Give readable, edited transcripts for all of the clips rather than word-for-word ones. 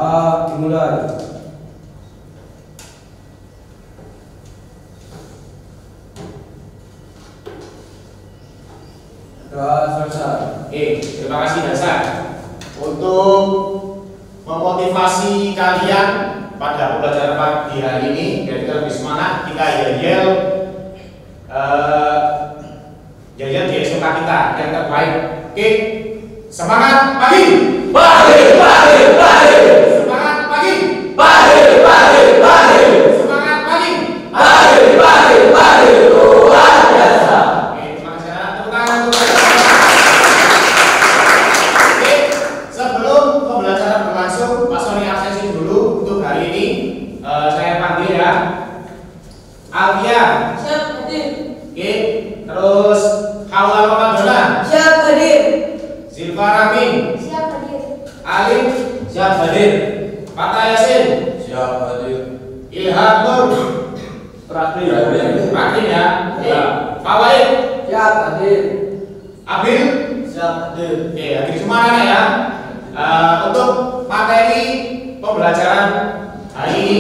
Dimulai. Selesai. Oke, terima kasih Hasan. Untuk memotivasi kalian pada pembelajaran pagi hari ini, biar kita lebih semangat, kita yel di SMK kita yang terbaik. Oke, semangat pagi. Pagi. Semangat pagi. Pagi. Semangat pagi. Pagi. Luar biasa. Oke, terima kasih anak. Tepuk tangan untuk Oke, sebelum pembelajaran berlangsung, Pak Sony absensi dulu untuk hari ini. Saya panggil ya. Alfian. Siap, hadir. Oke, terus Haula Ramadana. Siap, hadir. Silva Rami. Siap, hadir. Alif. Siap hadir. Fatah Yasin. Siap hadir. Ilham Nur. Praktik. Praktik ya. Ya. Pak Wahid. Siap hadir. Abil. Siap hadir. Oke, hadir semua anak ya. Untuk materi pembelajaran hari ini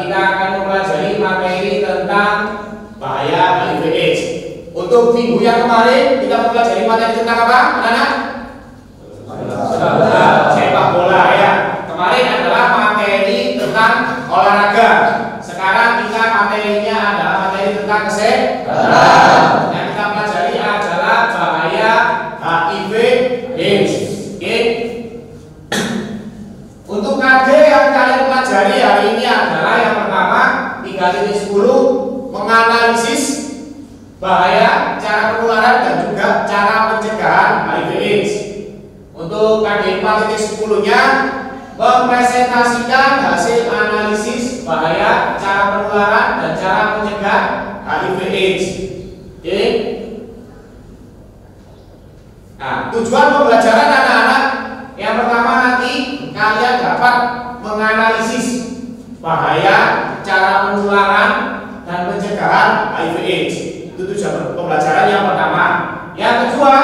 kita akan mempelajari materi tentang bahaya HIV/AIDS. Untuk minggu yang kemarin kita mempelajari materi tentang apa, anak-anak? Sepak bola ya. Kemarin adalah materi tentang olahraga. Sekarang kita materinya adalah materi tentang kesehatan. Yang kita pelajari adalah bahaya HIV/AIDS. Oke. Untuk KD yang kalian pelajari hari ini adalah yang pertama 3.10 menganalisis bahaya, cara penularan dan juga cara pencegahan HIV/AIDS. Untuk KD 4.10-nya mempresentasikan hasil analisis bahaya, cara penularan dan cara pencegahan HIV/AIDS. Oke. Nah, tujuan pembelajaran anak-anak yang pertama nanti kalian dapat menganalisis bahaya, cara penularan dan pencegahan HIV/AIDS. Itu tujuan pembelajaran yang pertama. Yang kedua,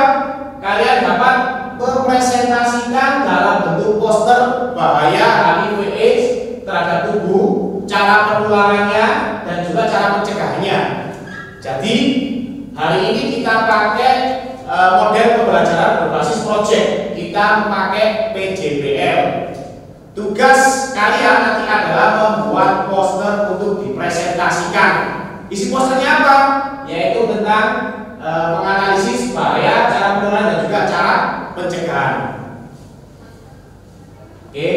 kalian dapat mempresentasikan dalam bentuk poster bahaya HIV/AIDS terhadap tubuh, cara penularannya dan juga cara pencegahannya. Jadi hari ini kita pakai model pembelajaran berbasis project. Kita memakai PJBL. Tugas kalian nanti adalah membuat poster untuk dipresentasikan. Isi posternya apa? Yaitu tentang menganalisis bahaya, cara penularan dan juga cara pencegahan. Oke.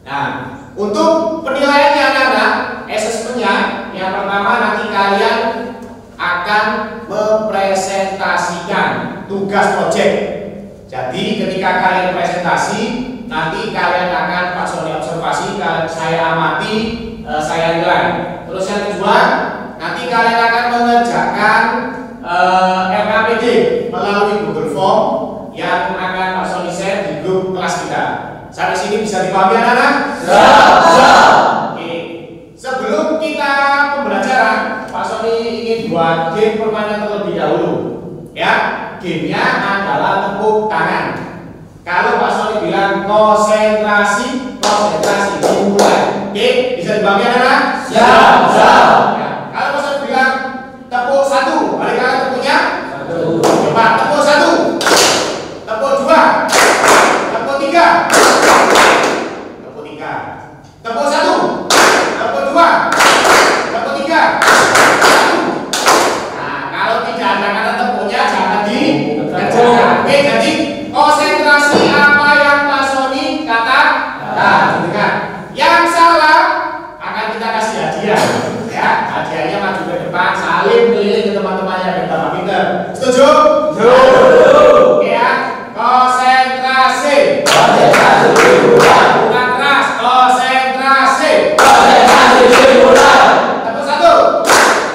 Nah, untuk penilaiannya anak-anak, assessmentnya yang pertama nanti kalian akan mempresentasikan tugas project. Jadi ketika kalian presentasi, nanti kalian akan Pak Sony observasi, saya amati, saya nilai. Terus yang kedua, nanti kalian akan mengerjakan LKPD melalui Google Form yang akan Pak Sony share di grup kelas kita. Sampai sini bisa dipahami anak-anak? Siap. Oke. Sebelum kita pembelajaran, Pak Sony ingin buat game permainan terlebih dahulu. Ya, gamenya adalah tepuk tangan. Kalau Pak Sony bilang konsentrasi dimulai. Oke, bisa dibagi anak-anak? Siap. Ya. Kalau Pak Sony bilang tepuk 1, balik lagi tepuknya? 1. Coba tepuk 1, tepuk 2, tepuk 3, tepuk 3, tepuk 1, tepuk 2, tepuk 3. Nah, kalau tidak ada kata tepuknya jangan dikerjakan. Oke, jadi konsentrasi apa yang Pak Sony katakan. Dengar. Yang salah akan kita kasih hadiah. Ya, hadiahnya maju ke depan, saling keliling ke teman-teman yang bertambah pinter. Setuju? Oke ya. Konsentrasi. Bukan keras. Konsentrasi. Tepuk 1,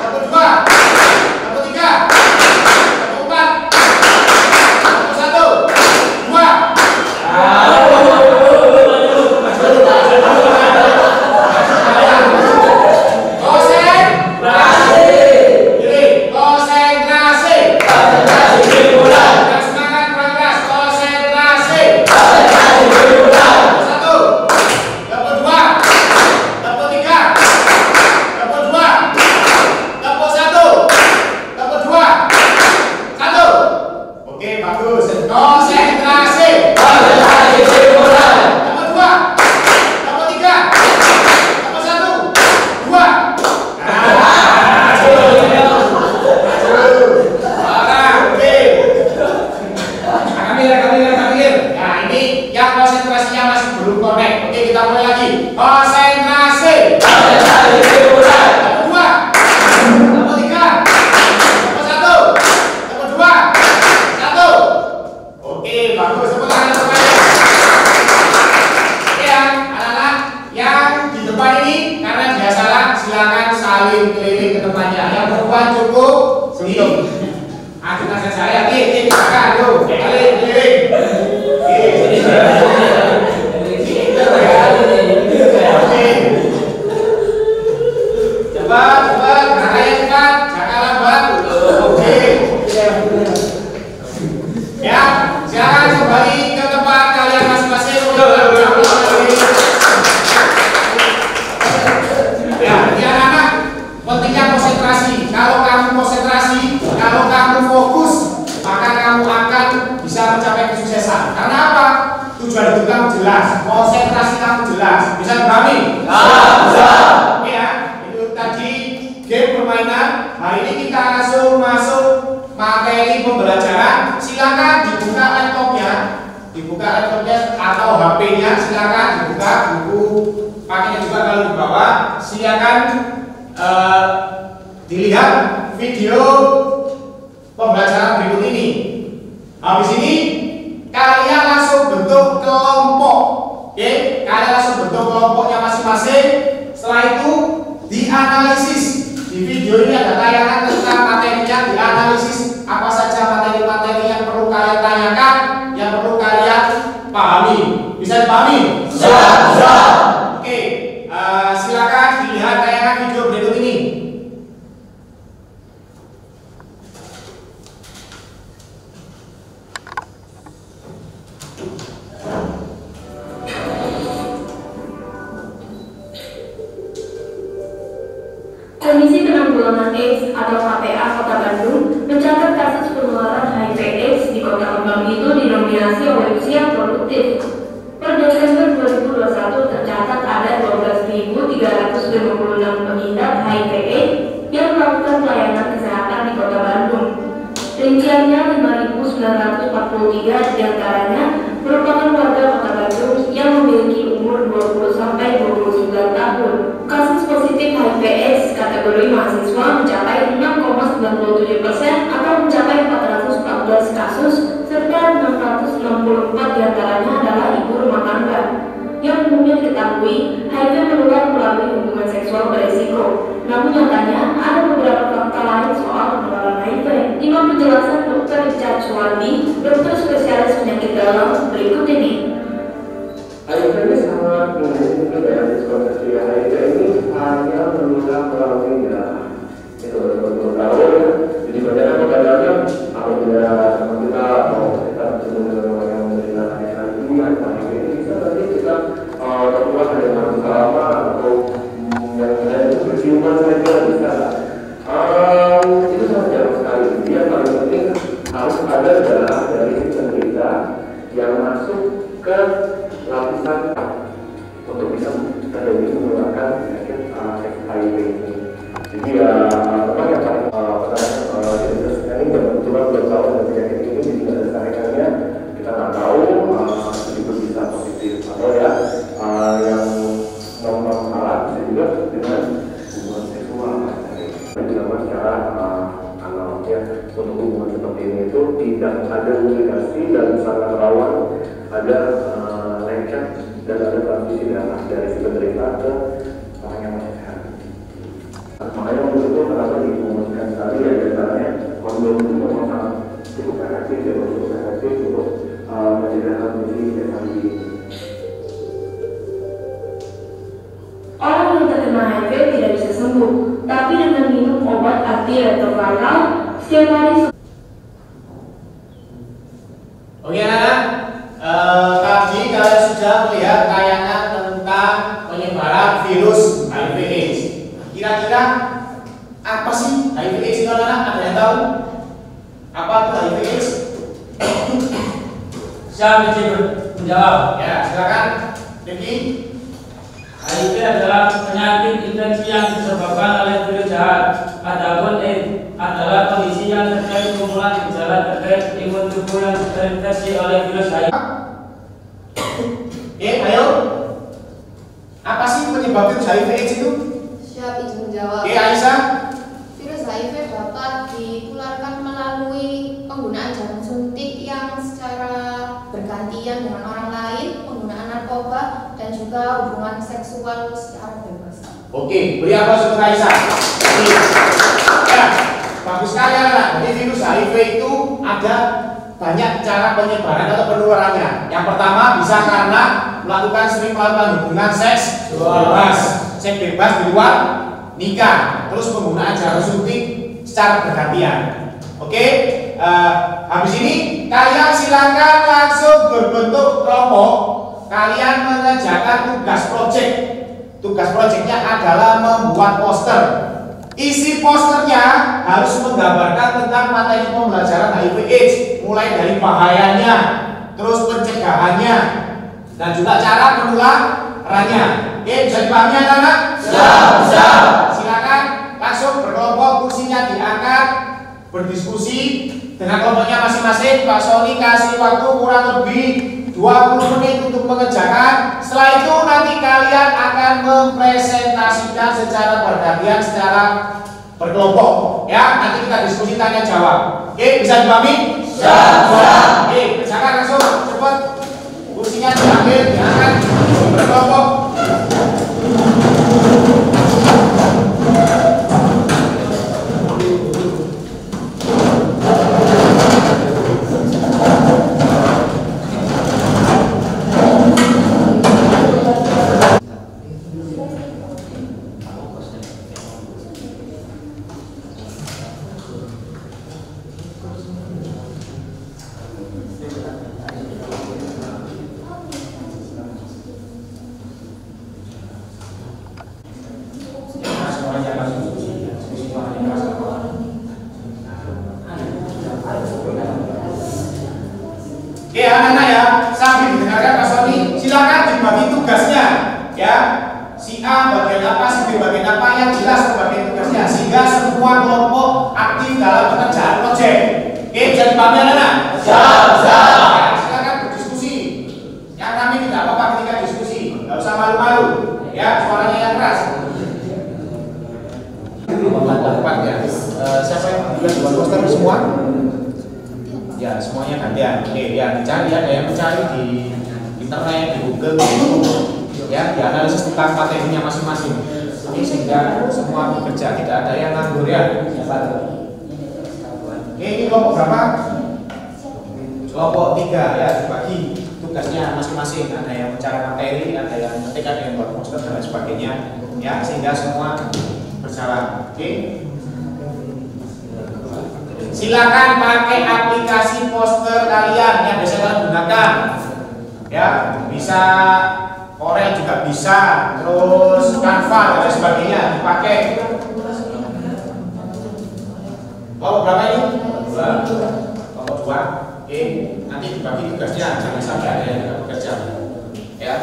tepuk 2, tepuk 3, tepuk 4, tepuk 1, 2. Konsentrasi. konsentrasinya masih belum connect. Oke, kita mulai lagi. Konsentrasi. Konsentrasi dimulai. Kedua. Nomor 3. Nomor 1. Nomor 2. 1. Oke, bagus. Tepuk tangan semuanya. Oke ya, anak-anak yang di depan ini karena dia salah, silakan saling keliling ke tempatnya. Yang perempuan cukup di ajudan saya. Silakan yuk, keliling. Cepat, caranya cepat, jangan lambat. Oke. Ya, silakan kembali ke tempat kalian masing-masing. Ya, ini anak-anak pentingnya konsentrasi. Kalau kamu konsentrasi, kalau kamu fokus, maka kamu akan bisa mencapai kesuksesan. Karena apa? Tujuan hidup kamu jelas, konsentrasi kamu jelas. Bisa dipahami? Bisa. Ya, itu tadi game permainan. Hari ini kita langsung masuk materi pembelajaran. Silakan dibuka laptopnya atau HP-nya. Silakan dibuka, buku pakainya juga kalau di bawah. Silakan dilihat video pembelajaran berikut ini. Habis ini kalian langsung bentuk kelompok. Oke, kalian langsung bentuk kelompoknya masing-masing. Setelah itu dianalisis. Di video ini ada tayangan tentang materinya, dianalisis apa saja materi-materi yang perlu kalian tanyakan, yang perlu kalian pahami. Bisa dipahami? Bisa. Oke, silakan dilihat tayangan video berikut ini. Komisi Penanggulangan AIDS atau KPA Kota Bandung mencatat kasus penularan HIV/AIDS di Kota Kembang itu dinominasi oleh usia produktif. Per Desember 2021 tercatat ada 12.356 pengidap HIV/AIDS yang melakukan pelayanan kesehatan di Kota Bandung. Rinciannya 5.943 diantaranya merupakan warga Kota Bandung yang memiliki umur 20 sampai 29 tahun. Kasus positif HIV/AIDS kategori mahasiswa mencapai 6,97% atau mencapai 414 kasus, serta 664 diantaranya adalah ibu rumah tangga. Yang umumnya diketahui, HIV menular melalui hubungan seksual beresiko. Namun nyatanya ada beberapa fakta lain soal penularan HIV. Dengan penjelasan Dr. Richard Suwardi, dokter spesialis penyakit dalam berikut ini. HIV ini sangat menghubungi ya, diskonsesi HIV ini hanya menular melalui darah. Itu betul-betul tahu ya. Jadi banyak pertanyaannya apabila sama kita mau kita bertemu dengan orang yang menderita HIV ini bisa nanti kita tertular dengan selama atau yang lain itu berciuman saja bisa. Itu sangat jarang sekali. Dia paling penting harus ada darah dari penderita yang masuk ke lapisan untuk bisa terjadi menularkan penyakit HIV ini. Jadi ya apa yang paling ini kebetulan belum tahu dan penyakit ini jadi ada saringannya kita nggak tahu itu bisa positif atau ya yang non syarat bisa juga dengan hubungan seksual dan dilakukan secara anal ya. Untuk hubungan seperti ini itu tidak ada komunikasi dan sangat rawan ada lecet dan ada transmisi darah dari si penderita ke orang yang masih sehat. Makanya untuk itu kenapa dipromosikan sekali ya diantaranya kondom itu memang sangat cukup efektif ya, cukup efektif untuk mencegah transmisi HIV. Orang yang terkena HIV tidak bisa sembuh, tapi dengan minum obat antiretroviral setiap hari. Oke anak-anak, tadi kalian sudah melihat tayangan tentang penyebaran virus HIV/AIDS. Kira-kira apa sih HIV/AIDS itu anak-anak? Ada yang tahu? Apa itu HIV/AIDS? Siapa yang menjawab? Ya, silakan. Jadi HIV adalah penyakit infeksi yang disebabkan oleh virus jahat. Adapun AIDS adalah kondisi yang terjadi kumpulan gejala terkait imun tubuh yang terinfeksi oleh virus HIV. coba virus HIV/AIDS itu? Siap izin menjawab. Oke, Aisyah. Virus HIV dapat ditularkan melalui penggunaan jarum suntik yang secara bergantian dengan orang lain, penggunaan narkoba, dan juga hubungan seksual secara bebas. Oke, beri aplaus untuk Aisyah. Ya, bagus sekali anak. Jadi virus HIV itu ada banyak cara penyebaran atau penularannya. Yang pertama bisa karena sering melakukan hubungan seks bebas di luar nikah, terus penggunaan jarum suntik secara bergantian. Oke, habis ini kalian silakan langsung berbentuk kelompok. Kalian mengerjakan tugas project. Tugas projectnya adalah membuat poster. Isi posternya harus menggambarkan tentang materi pembelajaran HIV/AIDS, mulai dari bahayanya, terus pencegahannya, dan juga cara penularannya. Oke, bisa dipahami anak-anak? Siap. Silakan langsung berkelompok, kursinya diangkat, berdiskusi dengan kelompoknya masing-masing. Pak Sony kasih waktu kurang lebih 20 menit untuk mengerjakan. Setelah itu nanti kalian akan mempresentasikan secara bergantian, secara berkelompok. Ya, nanti kita diskusi tanya jawab. Oke, bisa dipahami? Siap. Oke, kerjakan langsung cepat. Kursinya diambil, diangkat, berkelompok. Oke anak-anak ya, sambil mendengarkan Pak Sony, silakan dibagi tugasnya ya. Si A bagian apa, si B bagian apa, yang jelas bagian tugasnya, sehingga semua kelompok aktif dalam pekerjaan proyek. Oke, bisa dipahami anak-anak? Siap. Ya, silakan berdiskusi. Yang kami tidak apa-apa ketika diskusi, nggak usah malu-malu ya, suaranya yang keras. Ya. Siapa yang juga buat poster semua? Ya, semuanya gantian. Oke, ya dicari, ada yang mencari di internet, di Google, di YouTube, ya, dianalisis tentang materinya masing-masing. Oke, sehingga semua bekerja, tidak ada yang nganggur ya. Oke, ini kelompok berapa? Kelompok 3 ya, dibagi tugasnya masing-masing. Ada yang mencari materi, ada yang ngetik, ada yang buat poster dan lain sebagainya. Ya, sehingga semua berjalan. Oke. Silakan pakai aplikasi poster kalian yang biasa kalian gunakan. Ya, bisa Corel juga bisa, terus Canva dan lain sebagainya dipakai. Kelompok berapa ini? 2. Kelompok 2. Oke, nanti dibagi tugasnya, jangan sampai ada yang tidak bekerja. Ya.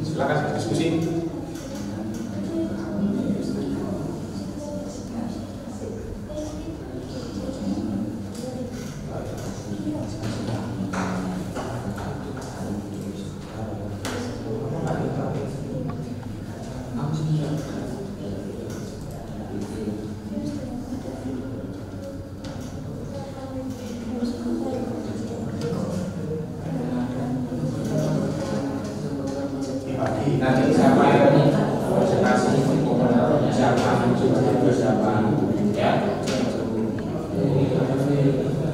Silakan diskusi. Nanti siapa yang presentasi siapa ya.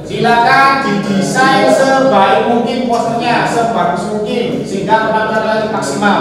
Silakan didesain sebaik mungkin posternya, sebagus mungkin sehingga penampilan maksimal.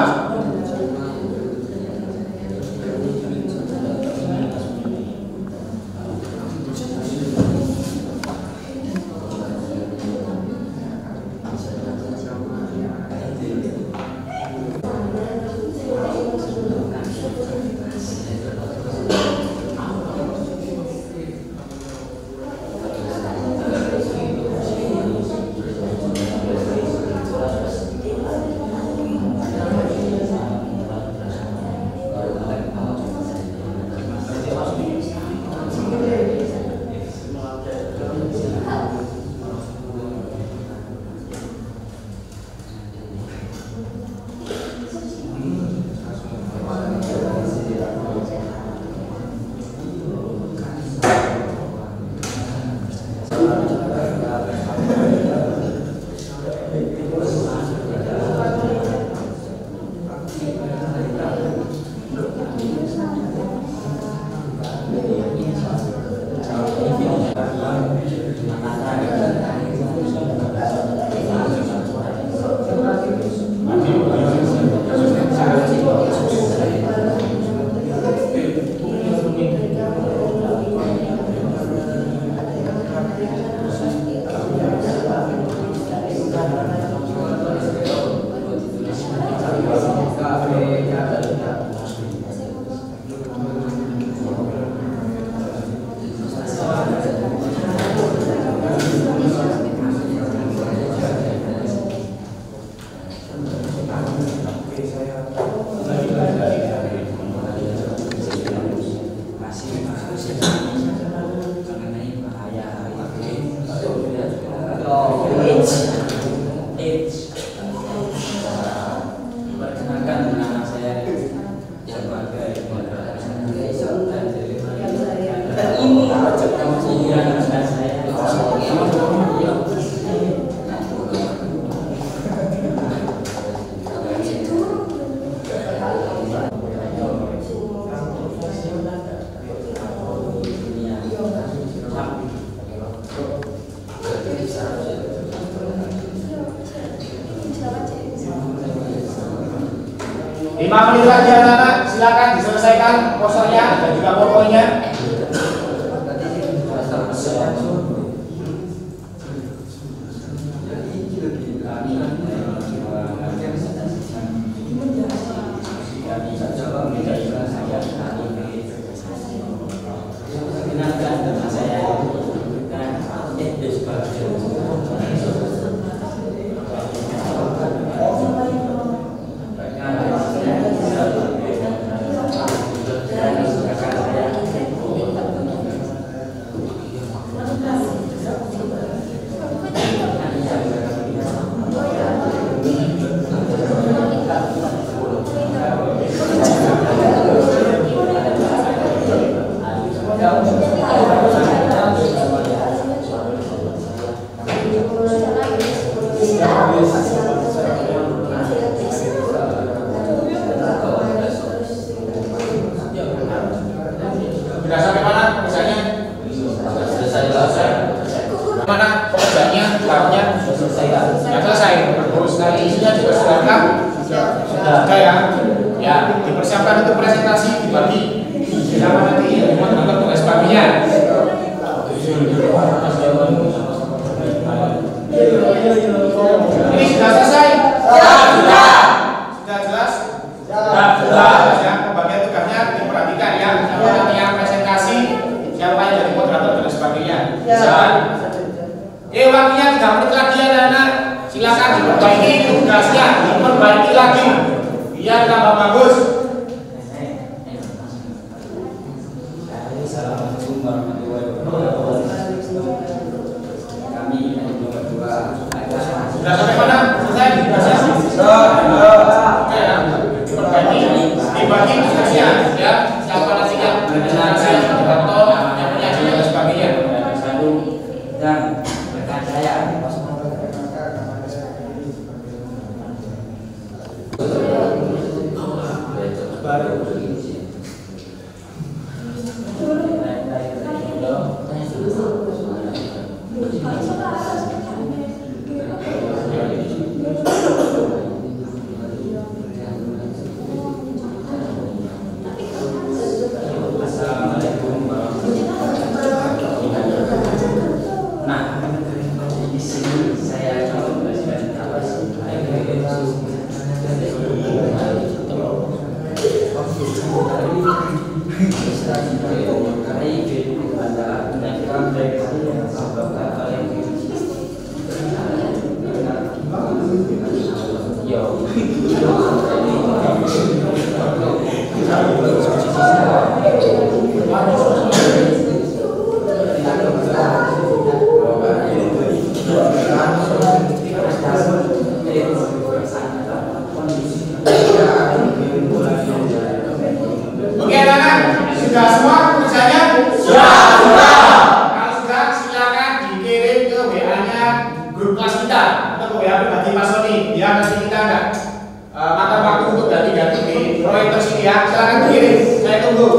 5 menit lagi anak-anak, silakan diselesaikan posternya dan juga pokoknya. Sudah sampai mana misalnya? Selesai. Mana pekerjaannya, tahapnya? Sudah selesai. Bagus sekali. Isinya juga sudah lengkap. Sudah ya. Ya, dipersiapkan untuk presentasi dibagi. Sama nanti teman-teman tugas baginya. Ini sudah selesai? Sudah. Sudah jelas? Sudah. Ya, pembagian tugasnya diperhatikan ya. Sama nanti yang presentasi, siapa yang jadi moderator dan sebagainya. Silakan. Waktunya 3 menit lagi ya anak-anak. Silakan diperbaiki tugasnya, diperbaiki lagi biar tambah bagus. Assalamualaikum warahmatullahi wabarakatuh. Kami nomor 2. Sudah sampai mana? Selesai tugasnya? Oke ya. Diperbaiki, dibagi tugasnya ya. Siapa nanti yang presentasi, moderator, yang penyaji dan sebagainya. Dan rekan saya Assalamualaikum warahmatullahi wabarakatuh. Nah, di sini saya akan menjelaskan apa sih Oke anak-anak, sudah semua pekerjaannya? Sudah. Kalau sudah, silakan dikirim ke WA-nya grup kelas kita atau ke WA pribadi Mas Sony. Biar nanti kita enggak makan waktu untuk ganti-ganti di proyek tersini ya. Silakan dikirim, saya tunggu.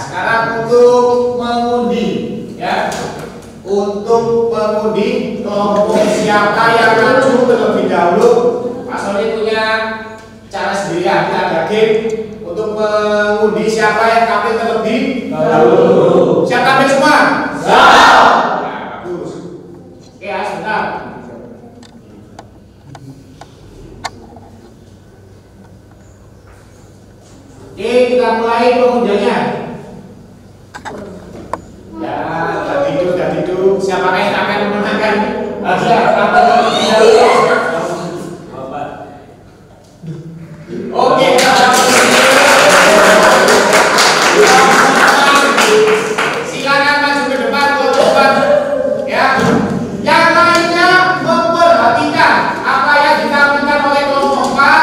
sekarang untuk mengundi, ya. Untuk mengundi kelompok siapa yang maju terlebih dahulu. Pak Sony punya cara sendiri, kita ada game untuk mengundi siapa yang tampil terlebih dahulu. Siap tampil semua? Siap. Nah, bagus. Oke ya, sebentar. Oke, kita mulai pengundiannya. Ya, udah tidur. Siapa yang akan memenangkan? Siap, tampil terlebih dahulu. Oke, silakan maju ke depan, teman-teman. Ya, yang lainnya memperhatikan apa yang ditampilkan oleh kelompok A.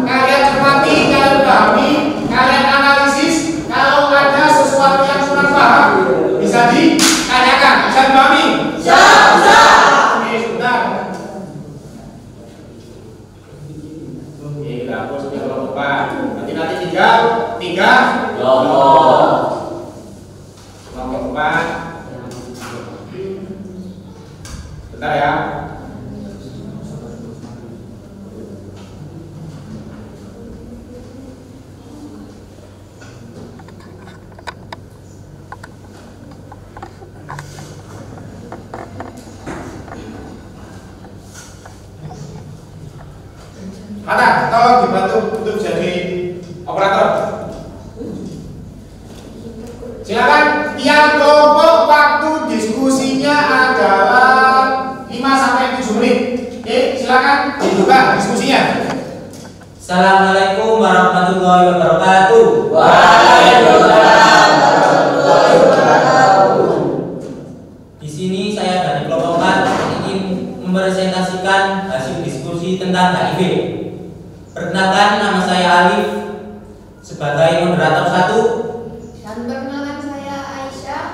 Kalian cermati, kalian pahami, kalian analisis. Kalau ada sesuatu yang kurang paham, bisa ditanyakan. Bisa dipahami? Siap. Oke, sebentar. Oke, kita hapus ke kelompok A. Nanti tinggal 3 kelompok. Kelompok 4. Bentar ya. Mana? Tolong dibantu untuk jadi operator. Silakan, tiap kelompok waktu diskusinya adalah 5-7 menit. Oke, silakan dibuka diskusinya. Assalamualaikum warahmatullahi wabarakatuh. Waalaikumsalam warahmatullahi wabarakatuh. Di sini saya dari kelompok 4 ingin mempresentasikan hasil diskusi tentang HIV. Perkenalkan, nama saya Alif sebagai moderator 1. Dan perkenalkan saya Aisyah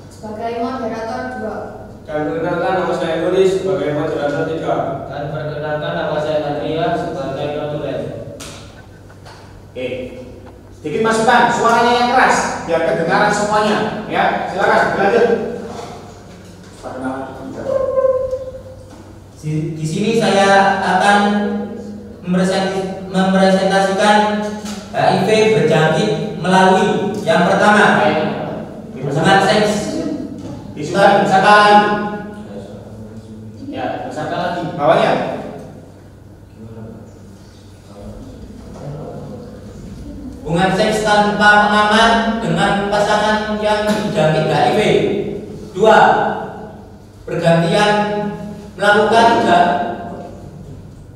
sebagai moderator 2. Dan perkenalkan nama saya Nuris sebagai moderator 3. Dan perkenalkan, nama saya Adria sebagai notulen. Oke, sedikit masukan, suaranya yang keras biar kedengaran semuanya. Ya, silakan lanjut. Di sini saya akan mempresentasikan HIV berjangkit melalui yang pertama, hubungan seks. Bisa lagi. Ya, bisa lagi. Bawahnya. Hubungan seks tanpa pengaman dengan pasangan yang dijangkit HIV. 2. Bergantian melakukan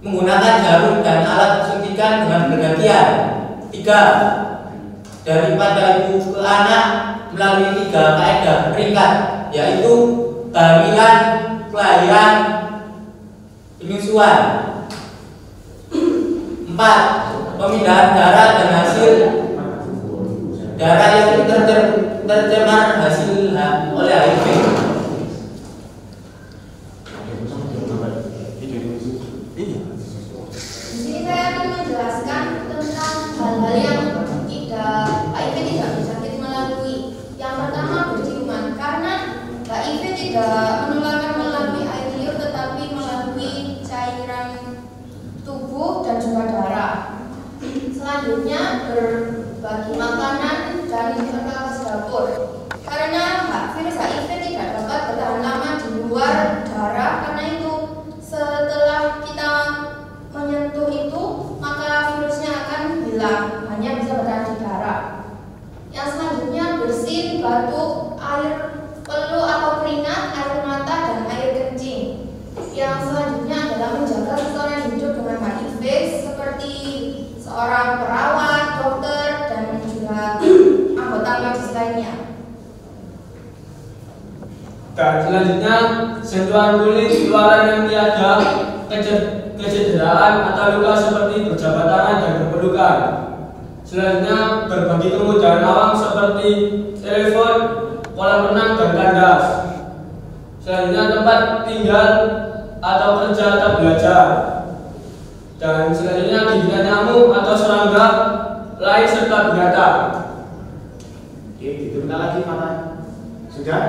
menggunakan jarum dan alat suntikan dengan bergantian. 3. Daripada ibu ke anak melalui 3 kaidah peringkat, yaitu kehamilan, kelahiran, penyusuan. 4. Pemindahan darah dan hasil darah yang tercemar hasil oleh HIV. Di sini saya akan menjelaskan tentang hal-hal yang HIV tidak berjangkit melalui. Yang pertama, berciuman, karena HIV tidak menularkan melalui air liur tetapi melalui cairan tubuh dan juga darah. Selanjutnya, berbagi makanan dan perkakas dapur, karena virus HIV tidak dapat bertahan lama di luar darah. Karena itu setelah kita menyentuh itu, maka virusnya akan hilang, hanya bisa bertahan di darah. Yang selanjutnya, bersin, batuk, air peluh atau keringat, air mata, dan air kencing. Yang selanjutnya adalah menjaga seseorang hidup dengan HIV seperti seorang perawat, dokter, dan juga anggota medis lainnya. Dan selanjutnya, sentuhan kulit luaran yang tiada kecederaan atau luka seperti berjabat tangan dan berpelukan. Selanjutnya, berbagi kemudahan awam seperti telepon, kolam renang, dan kandas. Selanjutnya, tempat tinggal atau kerja atau belajar. Dan selanjutnya, gigitan nyamuk atau serangga lain serta binatang. Oke, gitu. Sebentar lagi mana? Sudah?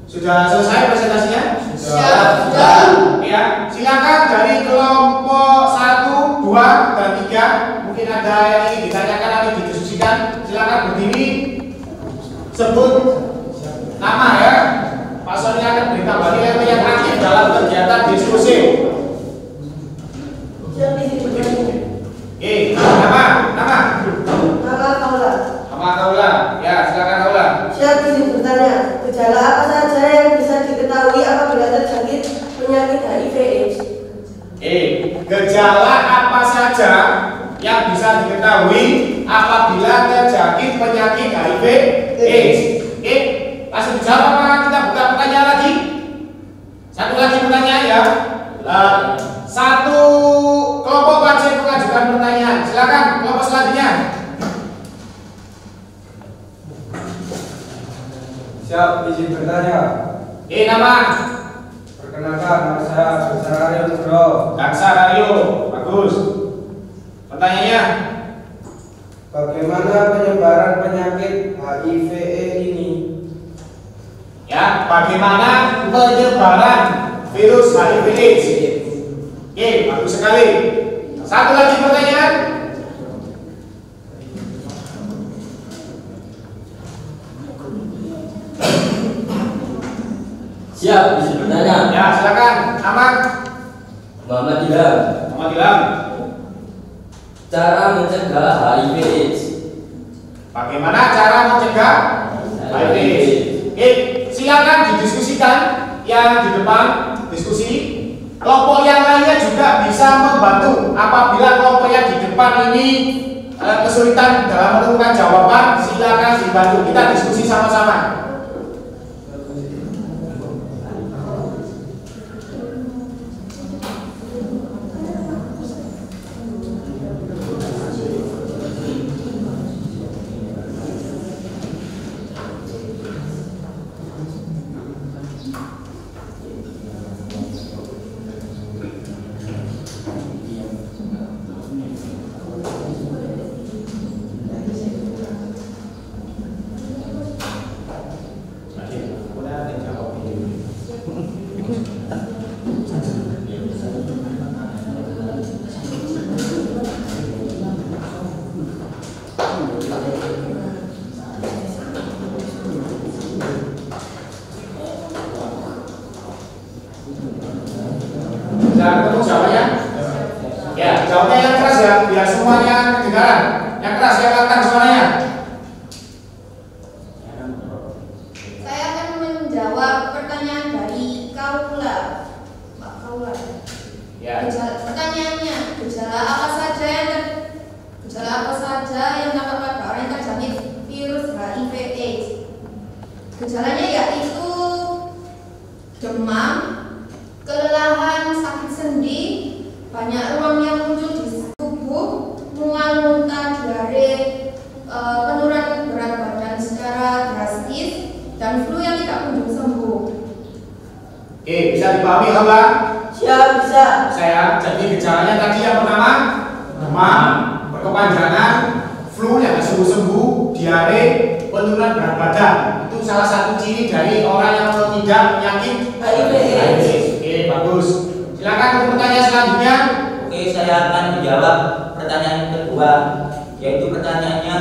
Sudah selesai presentasinya? Sudah. Ya, silakan dari kelompok 1, 2, dan 3. Mungkin ada yang ingin ditanyakan atau didiskusikan. Silakan berdiri. Sebut nama ya. Pak Sony akan beritahu nilai yang aktif dalam kegiatan diskusi. Nama Kaula. Ya, silakan Kaula. Siap izin bertanya, gejala apa saja yang bisa diketahui apabila terjangkit penyakit HIV/AIDS? Gejala apa saja yang bisa diketahui apabila terjangkit penyakit HIV/AIDS? Langsung dijawab apa kita buka pertanyaan lagi? Satu lagi pertanyaan ya. Satu kelompok wajib mengajukan pertanyaan. Silakan kelompok selanjutnya. Siap izin bertanya. Nama. Perkenalkan, nama saya Gangsa Rario Nugroho. Gangsa Rario, bagus. Pertanyaannya, bagaimana penyebaran penyakit HIV/AIDS ini? ya, bagaimana penyebaran virus HIV/AIDS? Bagus sekali. Satu lagi pertanyaan. Siap, bisa bertanya. Ya, silakan. Aman. Muhammad Ilham. Muhammad Ilham. Cara mencegah HIV/AIDS. Bagaimana cara mencegah HIV/AIDS? Silakan didiskusikan yang di depan diskusi. Kelompok yang lainnya juga bisa membantu apabila kelompok yang di depan ini kesulitan dalam menemukan jawaban. Silakan dibantu. Kita diskusi sama-sama. Jawabnya yang keras ya, biar semuanya kedengaran. Yang keras, yang lantang suaranya. Saya akan menjawab pertanyaan dari Kaula. Pak Kaula. Ya. Pertanyaannya, gejala apa saja yang dapat pada orang yang terjangkit virus HIV/AIDS? Gejalanya yaitu demam, kelelahan, sakit sendi, banyak ruam yang muncul di tubuh, mual, muntah, diare, penurunan berat badan secara drastis, dan flu yang tidak kunjung sembuh. Bisa dipahami Hamba? Siap, bisa. Saya jadi gejalanya tadi yang pertama demam, berkepanjangan, flu yang tidak sembuh-sembuh, diare, penurunan berat badan. Itu salah satu ciri dari orang yang mengidap penyakit HIV/AIDS. Bagus. Silakan untuk pertanyaan selanjutnya. Saya akan menjawab pertanyaan kedua, yaitu pertanyaannya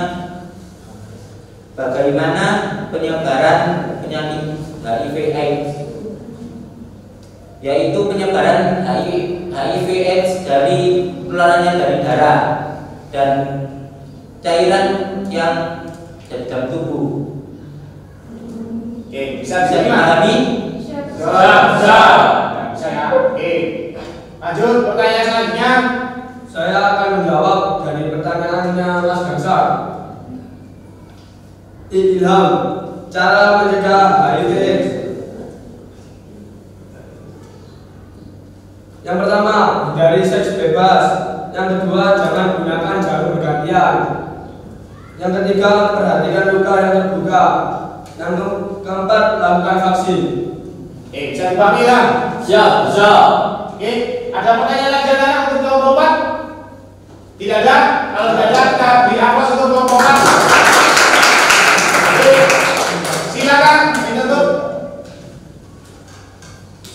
bagaimana penyebaran penyakit HIV/AIDS? Yaitu penyebaran HIV/AIDS dari penularannya dari darah dan cairan yang dari dalam tubuh. Bisa dipahami? Bisa. Bisa ya. Lanjut pertanyaan selanjutnya. Saya akan menjawab dari pertanyaannya Mas Gangsa. Ilham, cara mencegah HIV/AIDS. Yang pertama, hindari seks bebas. Yang kedua, jangan gunakan jarum bergantian. Yang ketiga, perhatikan luka yang terbuka. Yang keempat, lakukan vaksin. Bisa dipahami ya? Siap. Ada pertanyaan lagi untuk kelompok 4? Tidak ada? Kalau tidak ada, kita beri aplaus untuk kelompok 4.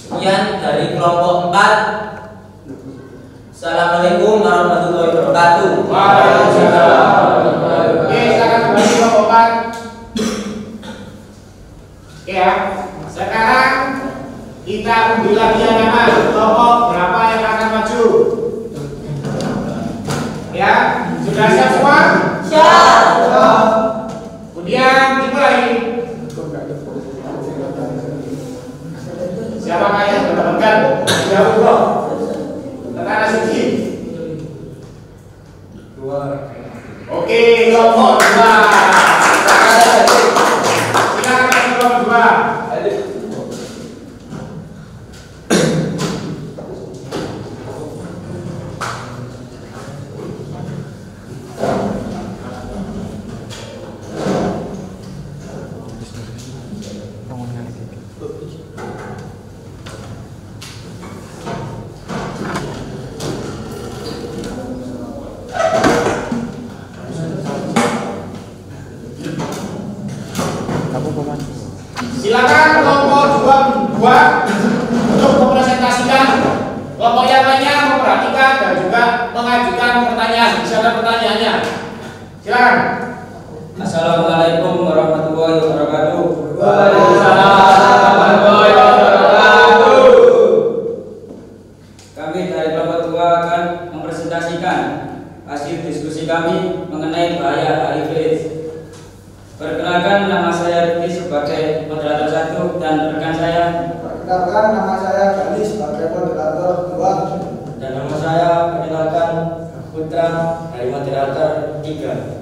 Sekian dari kelompok 4. Assalamualaikum warahmatullahi wabarakatuh. Waalaikumsalam. Oke, silakan kembali kelompok 4. Oke ya. Sekarang kita undi lagi yang nama kelompok berapa yang akan maju. Ya, sudah siap semua? Siap. Kemudian dimulai. Siapakah yang mendapatkan jawab? Tekanan sedikit. Oke, kelompok 2. Silakan kelompok 2. Silakan kelompok 2 untuk mempresentasikan. Kelompok yang lainnya memperhatikan dan juga mengajukan pertanyaan. Bisa ada pertanyaannya. Silakan. Assalamualaikum warahmatullahi wabarakatuh. Waalaikumsalam warahmatullahi wabarakatuh. Kami dari kelompok 2 akan mempresentasikan hasil diskusi kami mengenai bahaya HIV/AIDS. Perkenalkan, nama saya Rudi sebagai moderator 1 dan rekan saya. Perkenalkan, nama saya Gandhi sebagai moderator 2. Dan nama saya perkenalkan Putra dari moderator 3.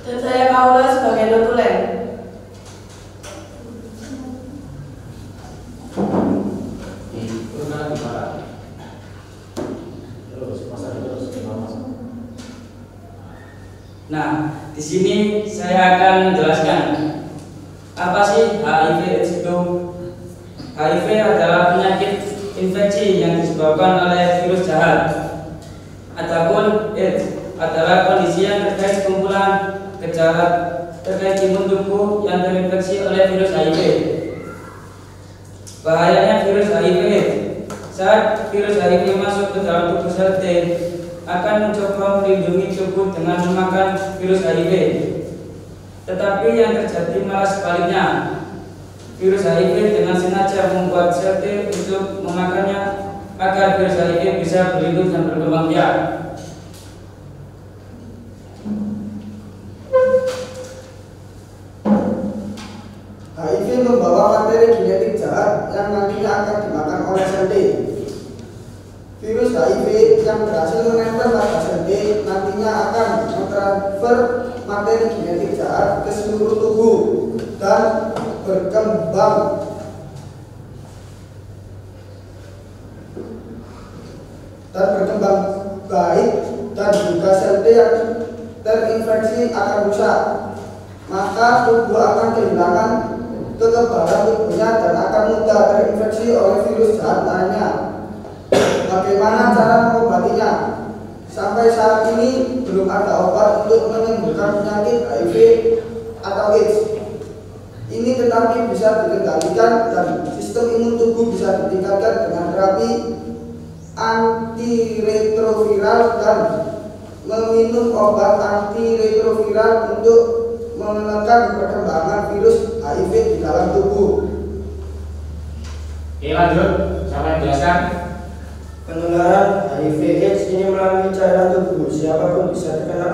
Dan saya Paula sebagai notulen. Nah, di sini saya akan menjelaskan apa sih HIV/AIDS itu. HIV adalah penyakit infeksi yang disebabkan oleh virus jahat. Adapun AIDS adalah kondisi yang terkait kumpulan gejala terkait imun tubuh yang terinfeksi oleh virus HIV. Bahayanya virus HIV/AIDS. Saat virus HIV masuk ke dalam tubuh sel T, akan mencoba melindungi tubuh dengan memakan virus HIV. Tetapi yang terjadi malah sebaliknya. Virus HIV dengan sengaja membuat sel T untuk memakannya agar virus HIV bisa berlindung dan berkembang biak. HIV membawa materi genetik jahat yang nantinya akan dimakan oleh sel T. Virus HIV yang berhasil menempel pada sel T nantinya akan mentransfer materi genetik jahat ke seluruh tubuh dan berkembang baik, dan juga sel T yang terinfeksi akan rusak. Maka tubuh akan kehilangan kekebalan tubuhnya dan akan mudah terinfeksi oleh virus jahat lainnya. Bagaimana cara mengobatinya? Sampai saat ini belum ada obat untuk menyembuhkan penyakit HIV atau AIDS. Ini tetapi bisa dikendalikan dan sistem imun tubuh bisa ditingkatkan dengan terapi antiretroviral dan meminum obat antiretroviral untuk menekan perkembangan virus HIV di dalam tubuh. Oke, lanjut. Siapa yang jelaskan? Penularan HIV/AIDS ini melalui cairan tubuh. Siapapun bisa terkena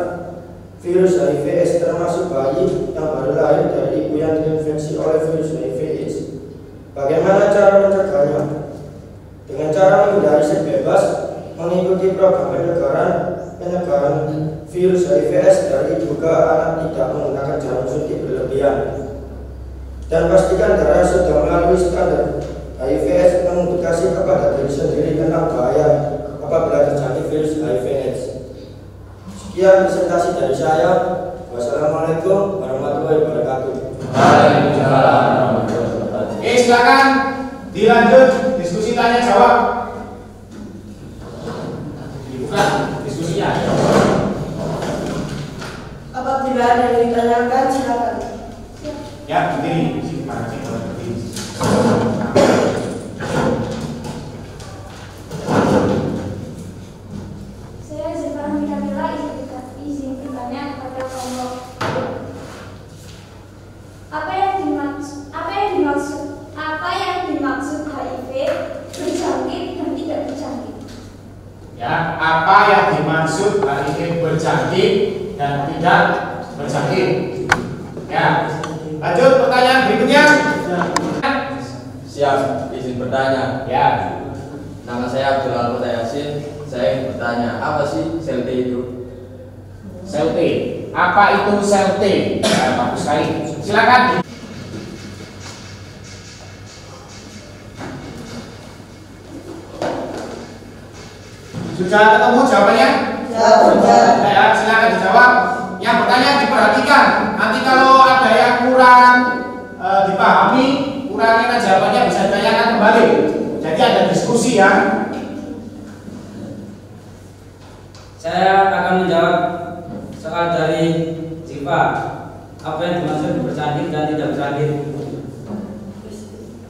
virus HIV/AIDS, termasuk bayi yang baru lahir dari ibu yang terinfeksi oleh virus HIV/AIDS. Bagaimana cara mencegahnya? Dengan cara menghindari seks bebas, mengikuti program penyegaran virus HIV/AIDS dari ibu ke anak, tidak menggunakan jarum suntik berlebihan, dan pastikan darah sudah melalui standar HIV/AIDS, mengedukasi kepada diri sendiri tentang bahaya apabila terjadi virus HIV/AIDS. Sekian presentasi dari saya. Wassalamualaikum warahmatullahi wabarakatuh. Waalaikumsalam warahmatullahi wabarakatuh. Oke, silakan dilanjut diskusi tanya jawab. Dibuka diskusinya. Apabila ada yang ditanyakan, silakan. Ya, begini. Sini, mana sih? Ya, apa yang dimaksud HIV berjangkit dan tidak berjangkit? Ya, lanjut pertanyaan berikutnya. Siap, izin bertanya. Ya. Nama saya Abdul Alfa Yasin. Saya ingin bertanya, apa sih sel T itu? Sel T. Apa itu sel T? Ya, bagus sekali. Silakan. Sudah ketemu jawabannya? Sudah. Ya, silakan dijawab. Yang bertanya diperhatikan. Nanti kalau ada yang kurang dipahami, kurangnya jawabannya bisa ditanyakan kembali. Jadi ada diskusi ya. Saya akan menjawab soal dari Ziva. Apa yang dimaksud berjangkit dan tidak berjangkit?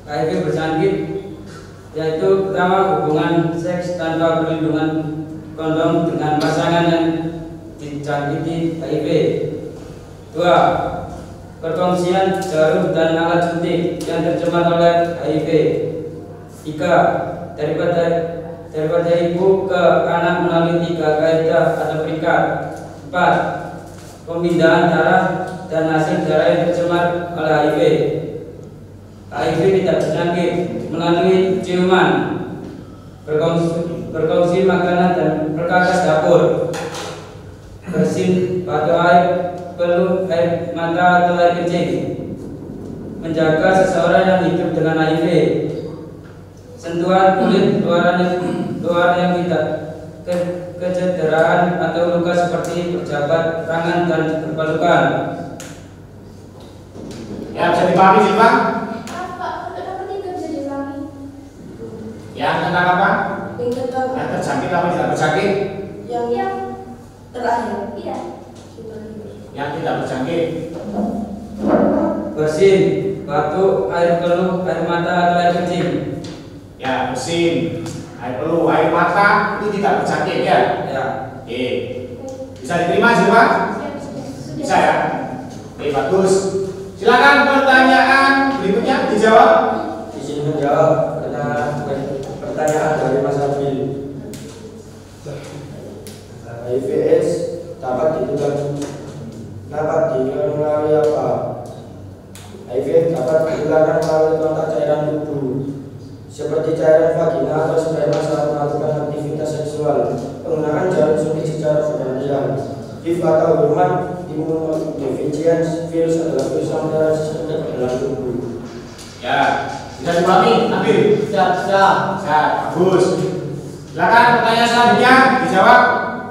HIV berjangkit yaitu pertama hubungan seks tanpa perlindungan kondom dengan pasangan yang dijangkiti HIV. 2. Perkongsian jarum dan alat suntik yang tercemar oleh HIV. 3. Daripada ibu ke anak melalui 3 kaidah atau perikat. 4. Pemindahan darah dan hasil darah yang tercemar oleh HIV. HIV tidak berjangkit melalui ciuman, berkongsi makanan dan perkakas dapur, bersin batu air, peluh, air mata atau air kencing, menjaga seseorang yang hidup dengan HIV, sentuhan kulit luar yang tidak kecederaan atau luka seperti berjabat tangan dan berpelukan. Ya, bisa dipahami sih Pak? Yang tentang apa? Yang terjangkit apa tidak terjangkit? Yang terakhir. Iya. Yang tidak terjangkit. Bersin, batuk, air keluh, air mata atau air kencing. Ya, bersin, air keluh, air mata itu tidak terjangkit ya? Ya. Oke. Bisa diterima sih Pak? Bisa ya? Oke, bagus. Silakan pertanyaan berikutnya dijawab. Izin menjawab pertanyaan dari Mas Abil. HIV/AIDS dapat ditularkan melalui apa? HIV dapat ditularkan melalui kontak cairan tubuh seperti cairan vagina atau sperma saat melakukan aktivitas seksual, penggunaan jarum suntik secara bergantian, HIV atau hormon imunodeficiency virus adalah virus yang menyerang dalam tubuh. Ya, bisa dipahami, Ambil? Siap. Bagus. Silakan pertanyaan selanjutnya dijawab.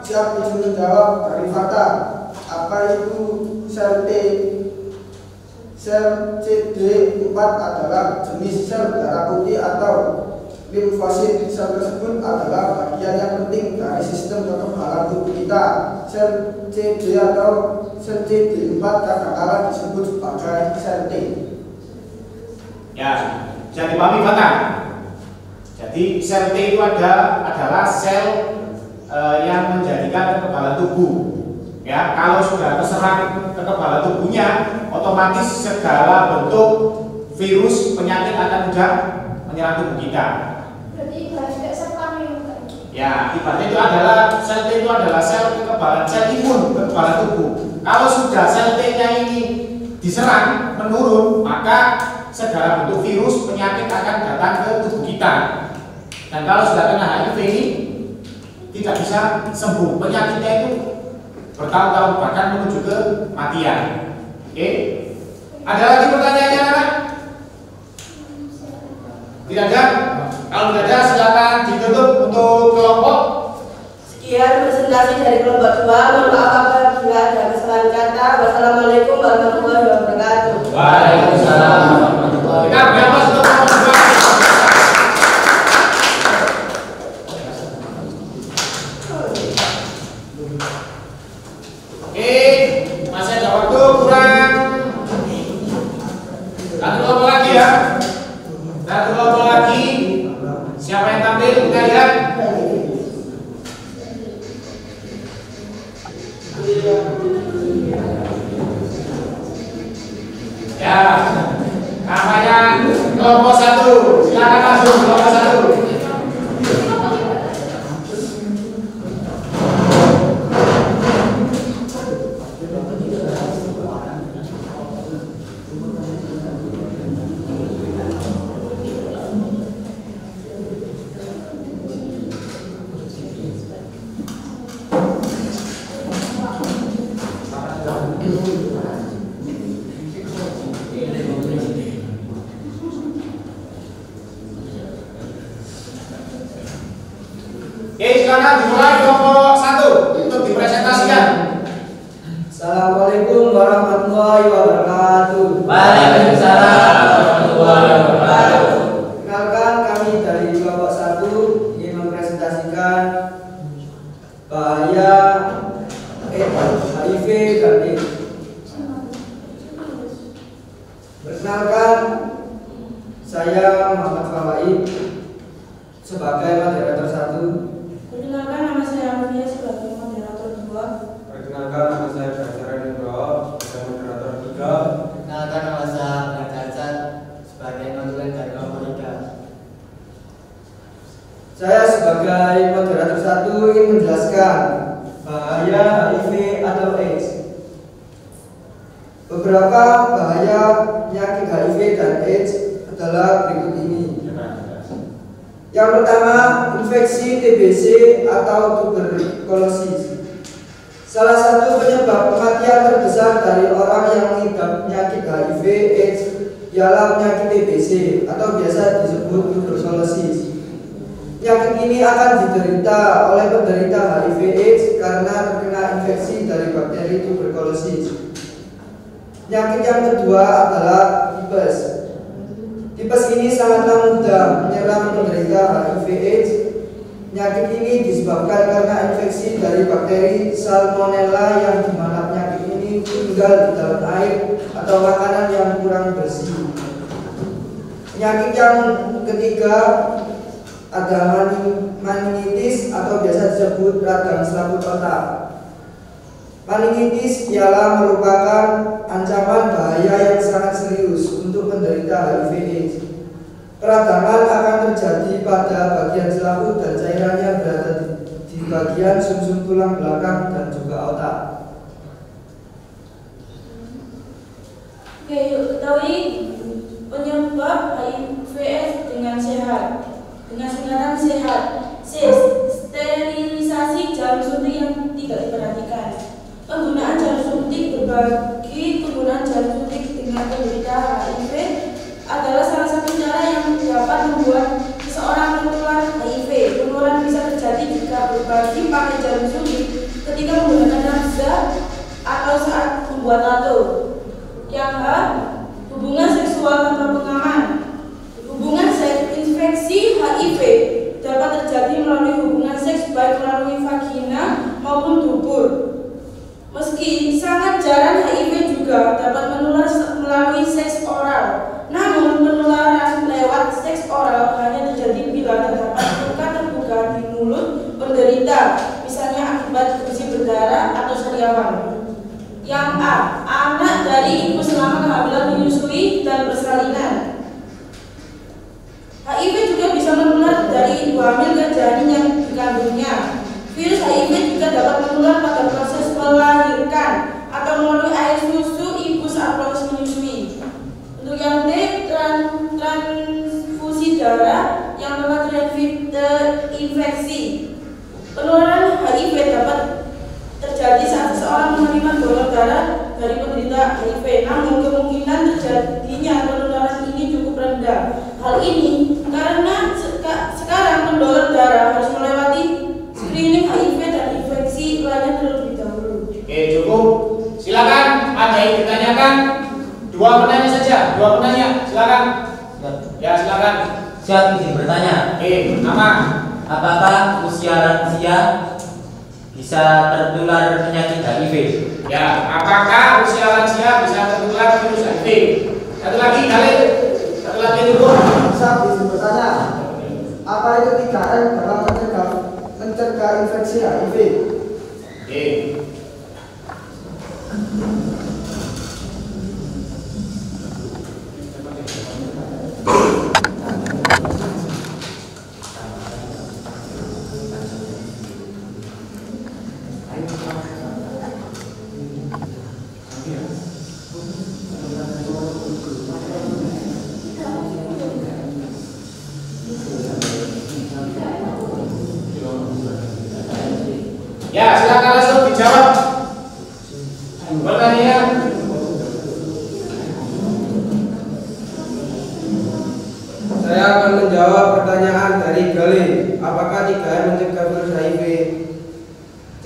Siap, izin menjawab dari fakta. Apa itu sel T? Sel CD4 adalah jenis sel darah putih atau limfosit. Sel tersebut adalah bagian yang penting dari sistem kekebalan tubuh kita. Sel CD atau sel CD4 kadang-kadang disebut sebagai sel T. Ya, bisa dipahami Pak? Jadi sel T itu adalah sel yang menjadikan kekebalan tubuh. Ya, kalau sudah terserang kekebalan tubuhnya, otomatis segala bentuk virus penyakit akan mudah menyerang tubuh kita. Berarti kayak serpang ya? Ya, ibaratnya itu adalah sel T itu adalah sel kekebalan, sel imun kekebalan tubuh. Kalau sudah sel T-nya ini diserang, menurun, maka segala bentuk virus penyakit akan datang ke tubuh kita. Dan kalau sudah kena HIV ini tidak bisa sembuh, penyakitnya itu bertahun-tahun bahkan menuju ke kematian. Oke? Ada lagi pertanyaannya anak? Tidak ada? Kalau tidak ada silakan ditutup untuk kelompok. Sekian presentasi dari kelompok 2. Mohon maaf apabila ada kesalahan kata. Wassalamualaikum warahmatullahi wabarakatuh. Waalaikumsalam warahmatullahi wabarakatuh. Kita bebas untuk kelompok 2. Oke, masih ada waktu kurang satu kelompok lagi ya. Satu kelompok lagi. Siapa yang tampil? Kita lihat. Ya, namanya kelompok 1. Silakan masuk kelompok 1. Silakan dimulai kelompok 1 untuk dipresentasikan. Assalamualaikum warahmatullahi wabarakatuh. Waalaikumsalam warahmatullahi wabarakatuh. Kenalkan, kami dari kelompok 1 ingin mempresentasikan bahaya HIV dan AIDS. Perkenalkan, saya Muhammad Fawaid sebagai moderator 1. Perkenalkan, nama saya Amelia sebagai moderator 2. Perkenalkan, nama saya Bacara Nugroho sebagai moderator 3. Perkenalkan, nama saya Cacat sebagai konsulen dari kelompok 3. Saya sebagai moderator 1 ingin menjelaskan bahaya HIV atau AIDS. Beberapa bahaya penyakit HIV dan AIDS adalah berikut ini. Yang pertama, infeksi TBC atau tuberkulosis. Salah satu penyebab kematian terbesar dari orang yang mengidap penyakit HIV AIDS ialah penyakit TBC atau biasa disebut tuberkulosis. Penyakit ini akan diderita oleh penderita HIV AIDS karena terkena infeksi dari bakteri tuberkulosis. Penyakit yang kedua adalah tipes. Tipes ini sangatlah mudah menyerang penderita HIV AIDS. Penyakit ini disebabkan karena infeksi dari bakteri Salmonella yang dimana penyakit ini tinggal di dalam air atau makanan yang kurang bersih. Penyakit yang ketiga ada meningitis atau biasa disebut radang selaput otak. Meningitis ialah merupakan ancaman bahaya yang sangat serius untuk penderita HIV AIDS. Peradangan akan terjadi pada bagian selaput dan cairannya berada di bagian sumsum tulang belakang dan juga otak. Oke, yuk ketahui penyebab HIV/AIDS dengan sehat. Dengan singkatan sehat, sterilisasi jarum suntik yang tidak diperhatikan. Penggunaan jarum suntik berbagi penggunaan jarum suntik dengan penderita HIV adalah salah satu cara yang dapat membuat seseorang tertular HIV. Penularan bisa terjadi jika berbagi pakai jarum suntik ketika menggunakan nafsa atau saat membuat tato. Yang A, hubungan seksual tanpa pengaman. Hubungan seks infeksi HIV dapat terjadi melalui hubungan seks baik melalui vagina maupun dubur. Meski sangat jarang, HIV juga dapat menular melalui seks oral. Namun penularan lewat seks oral hanya terjadi bila terdapat luka terbuka di mulut penderita, misalnya akibat gusi berdarah atau sariawan. Yang A, anak dari ibu selama kehamilan, menyusui dan persalinan. HIV juga bisa menular dari ibu hamil ke janin yang dikandungnya. Virus HIV juga dapat menular pada proses melahirkan atau melalui air susu ibu saat proses menyusui. Untuk yang D, transfusi darah yang telah terinfeksi. Penularan HIV dapat terjadi saat seseorang menerima donor darah dari penderita HIV. Namun kemungkinan terjadinya penularan ini cukup rendah. Hal ini karena sekarang pendonor darah harus melewati screening HIV dan infeksi lainnya terlebih dahulu. Oke, cukup. Silakan, ada yang ditanyakan? Dua penanya saja, dua penanya. Silakan. Ya, silakan. Siap izin bertanya. Oke, nama. Apakah usia lansia bisa tertular penyakit HIV? Ya, apakah usia lansia bisa tertular virus HIV? Satu lagi, kali. Satu lagi dulu. Saat izin bertanya, apa itu 3M dalam mencegah infeksi HIV? Oke. Ya, silakan langsung dijawab. Pertanyaan Gali, apakah 3M mencegah virus HIV?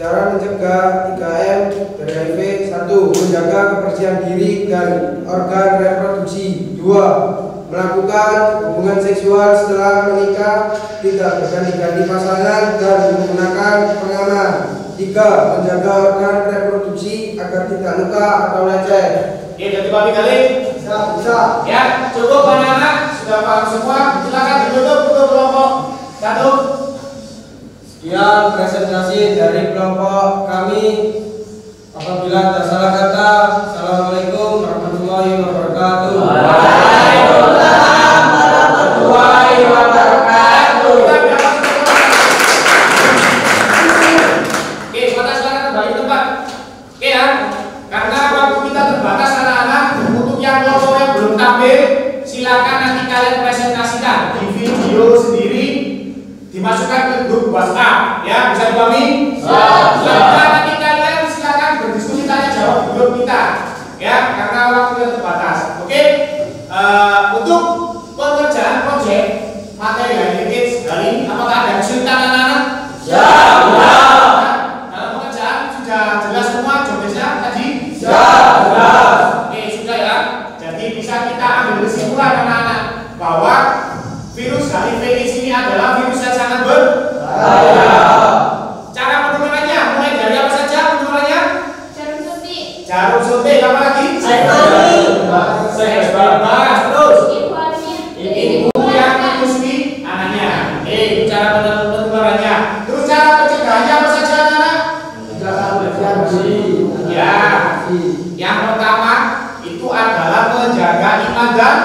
Cara mencegah 3M dari HIV: 1. Menjaga kebersihan diri dan organ reproduksi. 2. Melakukan hubungan seksual setelah menikah, tidak berganti-ganti pasangan dan menggunakan pengaman. 3. Menjaga organ reproduksi agar tidak luka atau lecet. Oke, jadi Pak Gali. Bisa. Ya, cukup anak-anak, sudah paham semua. Silakan ditutup untuk kelompok 1. Sekian presentasi dari kelompok kami. Apabila ada salah kata, Assalamualaikum warahmatullahi wabarakatuh. Waalaikumsalam warahmatullahi wabarakatuh. Oke, silakan kembali ke tempat. Oke ya, karena waktu kita terbatas anak-anak, untuk yang kelompok yang belum tampil, silakan nanti kalian presentasikan di video sendiri, dimasukkan ke grup WhatsApp, ya, bisa dipahami? Silakan nanti kalian silakan berdiskusi tanya jawab di grup kita, ya, karena waktunya terbatas. Oke, untuk pengerjaan proyek materi HIV/AIDS hari ini, apakah ada kesulitan anak-anak? Ya. Dalam pengerjaan sudah jelas semua jobdesknya tadi? Ya. Oke, sudah ya. Jadi bisa kita ambil kesimpulan anak-anak bahwa virus HIV/AIDS ini adalah virus yang sangat berbahaya. Cara penularannya mulai dari apa saja penularannya? Jarum suntik. Jarum suntik, apa lagi? Bebas. Terus ibu yang menyusui anaknya. Itu cara penularannya. Terus cara pencegahannya apa saja anak-anak? Ya. Yang pertama itu adalah menjaga iman dan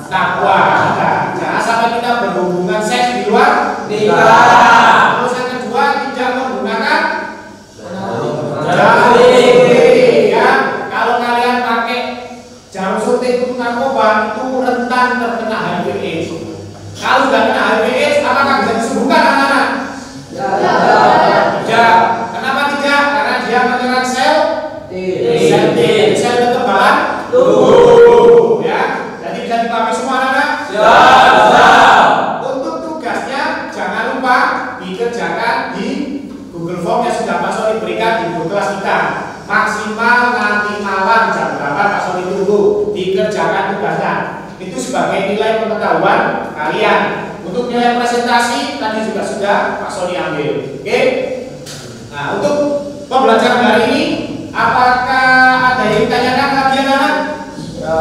takwa. Jangan sampai kita berhubungan seks di luar nikah. Terus yang kedua, tidak menggunakan jarum suntik. Ya, kalau kalian pakai jarum suntik untuk narkoba itu rentan terkena HIV/AIDS. Kalau sudah kena HIV/AIDS, apakah bisa disembuhkan anak-anak? Tidak. Kenapa tidak? Karena dia menyerang sel kekebalan tubuh. Ya, jadi bisa dipahami semua anak-anak? Untuk tugasnya jangan lupa dikerjakan di Google Form yang sudah Pak Sony berikan di grup kelas kita. Maksimal nanti malam jam 8 Pak Sony tunggu dikerjakan tugasnya. Itu sebagai nilai pengetahuan kalian. Untuk nilai presentasi tadi juga sudah Pak Sony ambil. Oke? Nah, untuk pembelajaran hari ini, apakah ada yang ditanyakan lagi anak-anak? Ya,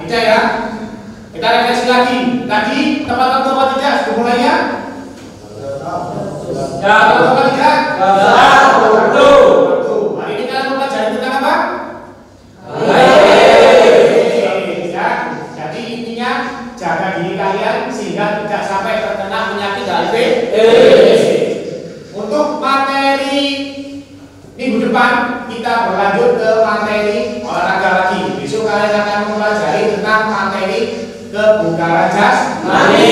tidak ya. Kita refleksi lagi. Tadi tempat-tempat tidak sudah mulainya? Ya, tempat tidak? Hari ini kalian mempelajari tentang apa? Ya, jadi intinya jaga diri kalian sehingga tidak sampai terkena penyakit HIV. Untuk materi minggu depan kita berlanjut ke materi olahraga lagi. Besok kalian akan mempelajari tentang materi kebugaran jasmani.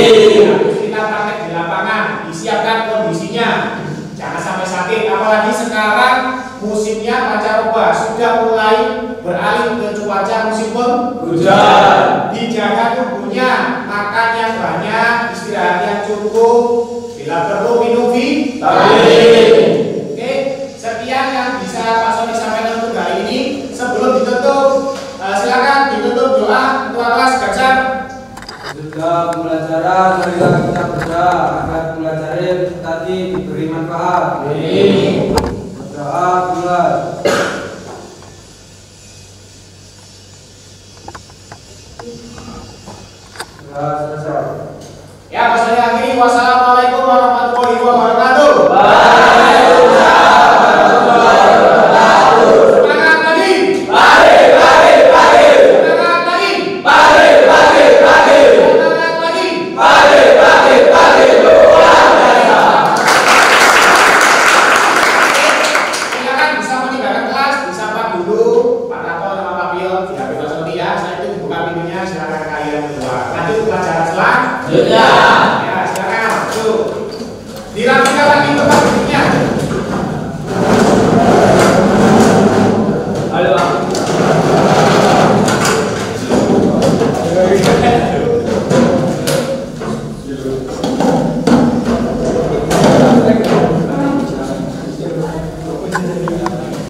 Kita praktek di lapangan, disiapkan kondisinya, jangan sampai sakit. Apalagi sekarang musimnya pancaroba sudah mulai beralih ke cuaca musim penghujan. Dijaga tubuhnya, makan yang banyak, istirahat yang cukup, bila perlu minum vitamin. Oke, sekian yang bisa Pak Sony sampaikan untuk hari ini. Sebelum ditutup, silakan ditutup doa ketua kelas Gajar. Sudah pembelajaran, marilah kita berdoa agar pembelajaran tadi diberi manfaat. Amin. Berdoa bulan. Sudah selesai.